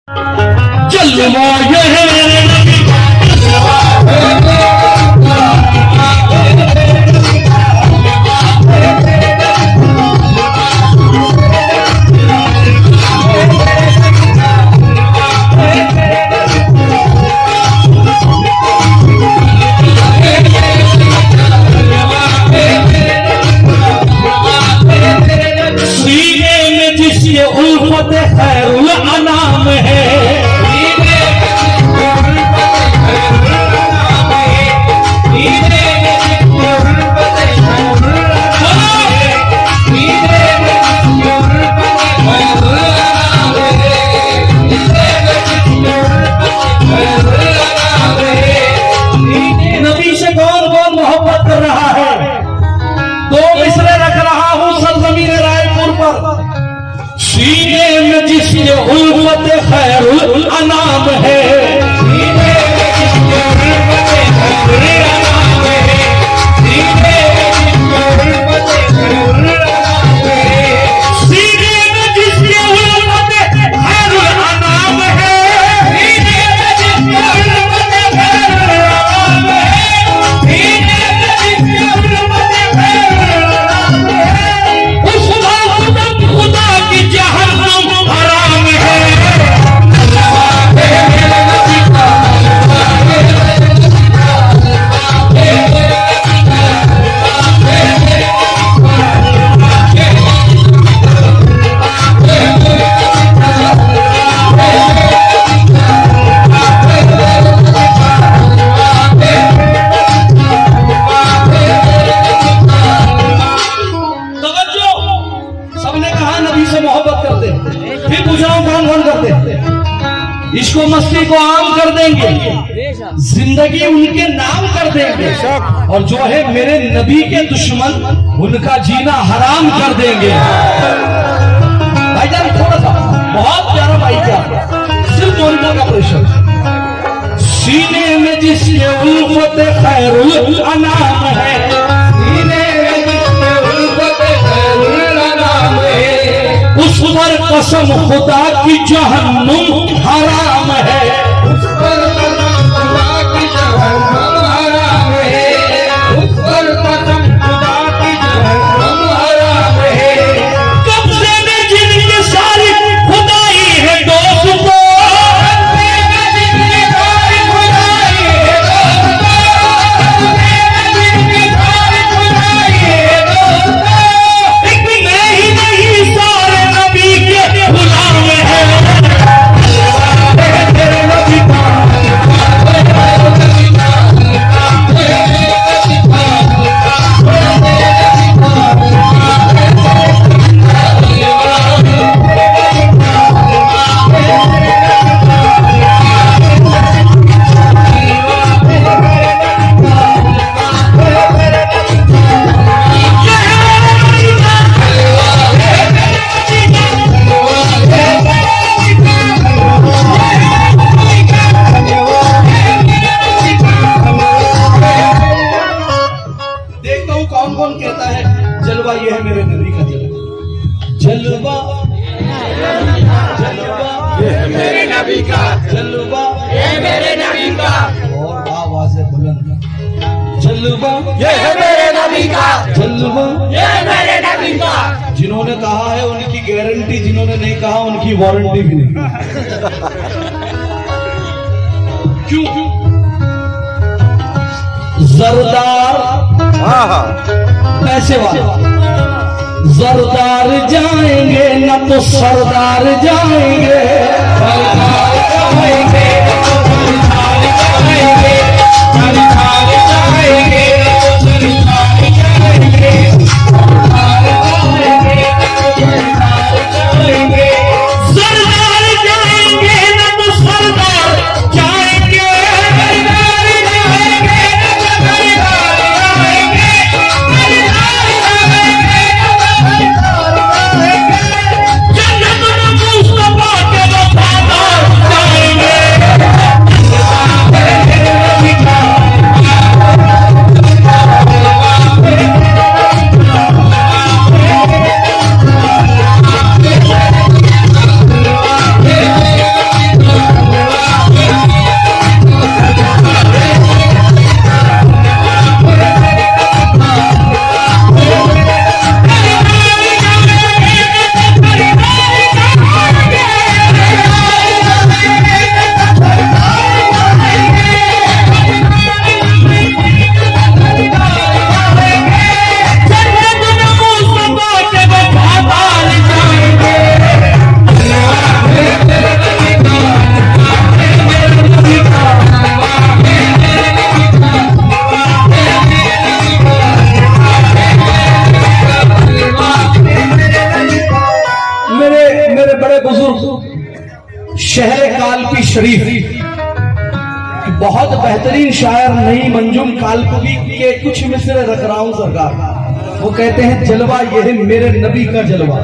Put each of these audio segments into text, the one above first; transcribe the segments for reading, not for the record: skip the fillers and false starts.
जलवा ये है मेरे नबी का, सीने में जिसके उल्फत खैरुल अनाम है, नबी से कौन कौन मोहब्बत कर रहा है? दो मिसरे रख रहा हूं सरजमीन रायपुर पर। सीने में जिसके उल्फत खैरुल अनाम है, सीने में जिसके उल्फत खैरुल अनाम है, सीने में जिसके उल्फत खैरुल अनाम है, सीने में जिसके उल्फत खैरुल अनाम है, सीने में जिसके उल्फत खैरुल अनाम है, सीने में जिसके उल्फत खैरुल अनाम है, उस वक्त खुदा की जहन्नम हराम है। सबने कहा नबी से मोहब्बत करते, फिर पूछा कौन कौन करते? इसको मस्ती को आम कर देंगे, जिंदगी उनके नाम कर देंगे, और जो है मेरे नबी के दुश्मन उनका जीना हराम कर देंगे। भाईजान थोड़ा सा बहुत प्यारा भाई क्या, सिर्फ बोलने का प्रेशर। सीने में जिसके उल्फत खैरुल अनाम है, सीने में जिसके उल्फत खैरुल अनाम है, उस पर कसम खुदा की जहन्नुम हराम है, उस पर कसम खुदा की जहन्नुम हराम है, उस पर कसम खुदा की जहन्नुम हराम है। कब्जे में जिनके सारी खुदाई है दोस्तों, कब्जे में जिनके सारी खुदाई है दोस्तों, कब्जे में जिनके सारी खुदाई है दोस्तों, एक मैं ही नहीं सारे नबी के गुलाम है। तेरे नबी का देखता हूं कौन कौन कहता है जलवा ये है मेरे नबी का जलवा, जलवा जलवा ये है मेरे नबी का, जलवा ये मेरे नबी का, और आवाज है बुलंद, जलवा ये है मेरे नबी का, जलवा ये है मेरे नबी का। जिन्होंने कहा है उनकी गारंटी, जिन्होंने नहीं कहा उनकी वारंटी भी नहीं। क्यों? जरदार पैसे वाला, जरदार जाएंगे न तो सरदार जाएंगे, सरदार जाएंगे न तो सरदार जाएंगे, सरदार जाएंगे न तो सरदार जाएंगे, सरदार जाएंगे न तो सरदार जाएंगे, सरदार जाएंगे न तो सरदार जाएंगे, सरदार जाएंगे न तो सरदार जाएंगे, जन्नत में मुस्तफा के वफादार शहर कालपी शरीफ बहुत बेहतरीन शायर नई मंजूम कालपी के कुछ मिसरे रख रहा हूं सरकार। वो कहते हैं जलवा ये है मेरे नबी का जलवा।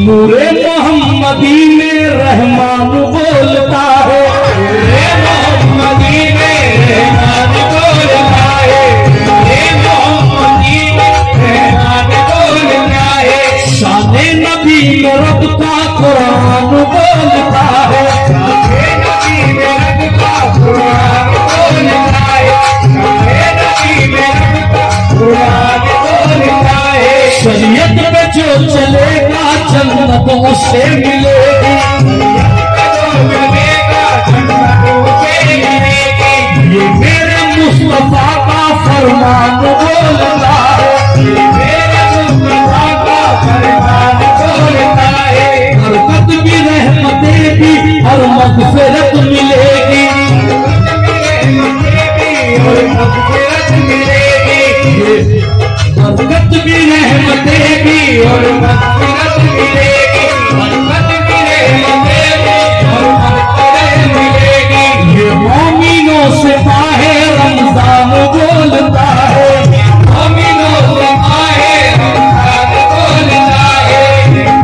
नूरे मोहम्मदी में रहमान बोलता है, नूरे मोहम्मदी में रहमान बोलता है, नूरे मोहम्मदी में रहमान बोलता है। शाने नबी में रब का कुरान बोलता है, शाने नबी में रब का कुरान बोलता है, शाने नबी में रब का कुरान बोलता है। शरीयत में जो चलेगा जन्नत उससे मिलेगी, ये मेरे मुस्तफा का फरमान बोलता है, ये मेरे मुस्तफा का फरमान बोलता है। बरकत भी रहमतें भी और मग़फ़िरत मिलेगी, और मग़फ़िरत मिलेगी। बरकत भी रहमतें भी और मग़फ़िरत मिलेगी, बरकत भी रहमतें भी और मग़फ़िरत मिलेगी। ये मोमिनों से माहे रमजान बोलता है, मोमिनों से माहे रमजान बोलता है,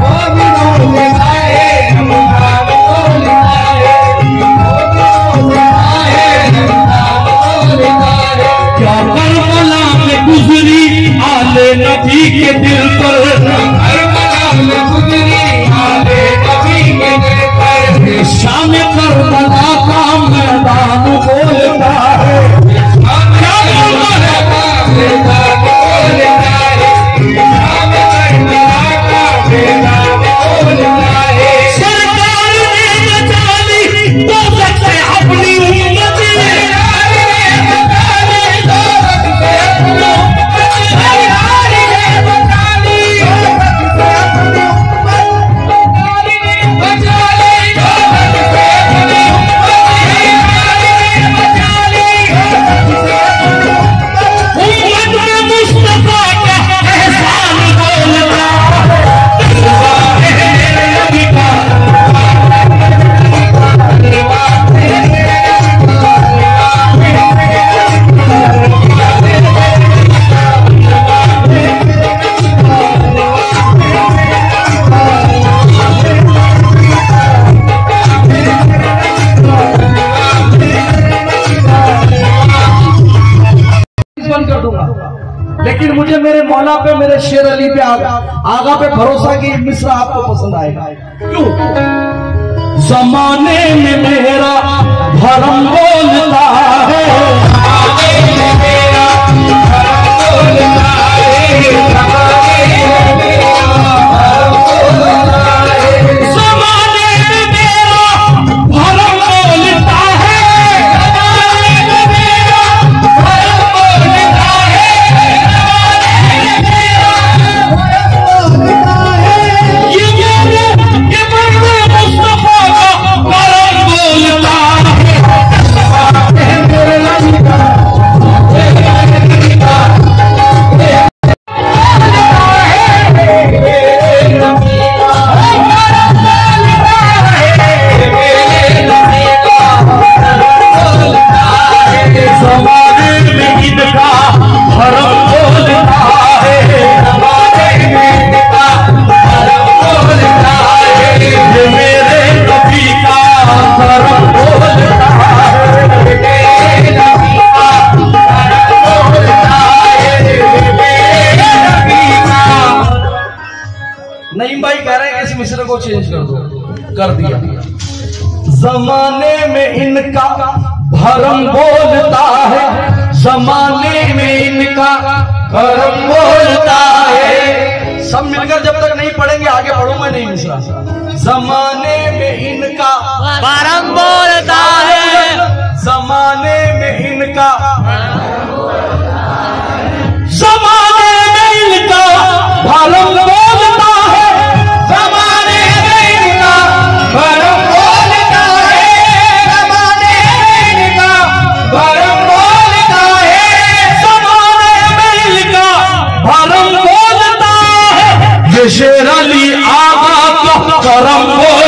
मोमिनों से माहे रमजान बोलता है, मोमिनों से माहे रमजान बोलता है। क्या करबला में गुजरी आले नबी के दिल पर, करबला में गुजरी आले नबी के दिल पर। शाम करबला का मैदान बोलता है, क्या करबला का मैदान बोलता है, शाम करबला का मैदान बोलता है। सरकार ने बचा ली दोज़ख से अपनी उम्मत, लेकिन मुझे मेरे मौला पे, मेरे शेर अली पे, आगा पे भरोसा कि मिसरा आपको पसंद आएगा। क्यों? जमाने में मेरा भरम बोलता है, जमाने में मेरा भरम बोलता है, जमाने में मेरा भरम बोलता है, जमाने में मेरा भरम बोलता है, जमाने में मेरा भरम बोलता है। नईम भाई कह रहे हैं इस मिसरे को चेंज कर दो, कर दिया। जमाने में इनका भरम बोलता है, जमाने में इनका भरम बोलता है। सब मिलकर जब तक नहीं पढ़ेंगे आगे पढ़ूंगा नहीं मिसरा। जमाने में इनका भरम बोलता है, जमाने में इनका, जमाने में इनका भरम बोलता है, जमाने में इनका भरम बोलता है, जमाने में इनका भरम बोलता है, जमाने में इनका भरम बोलता है ये शेर अली आगा का करम बोलता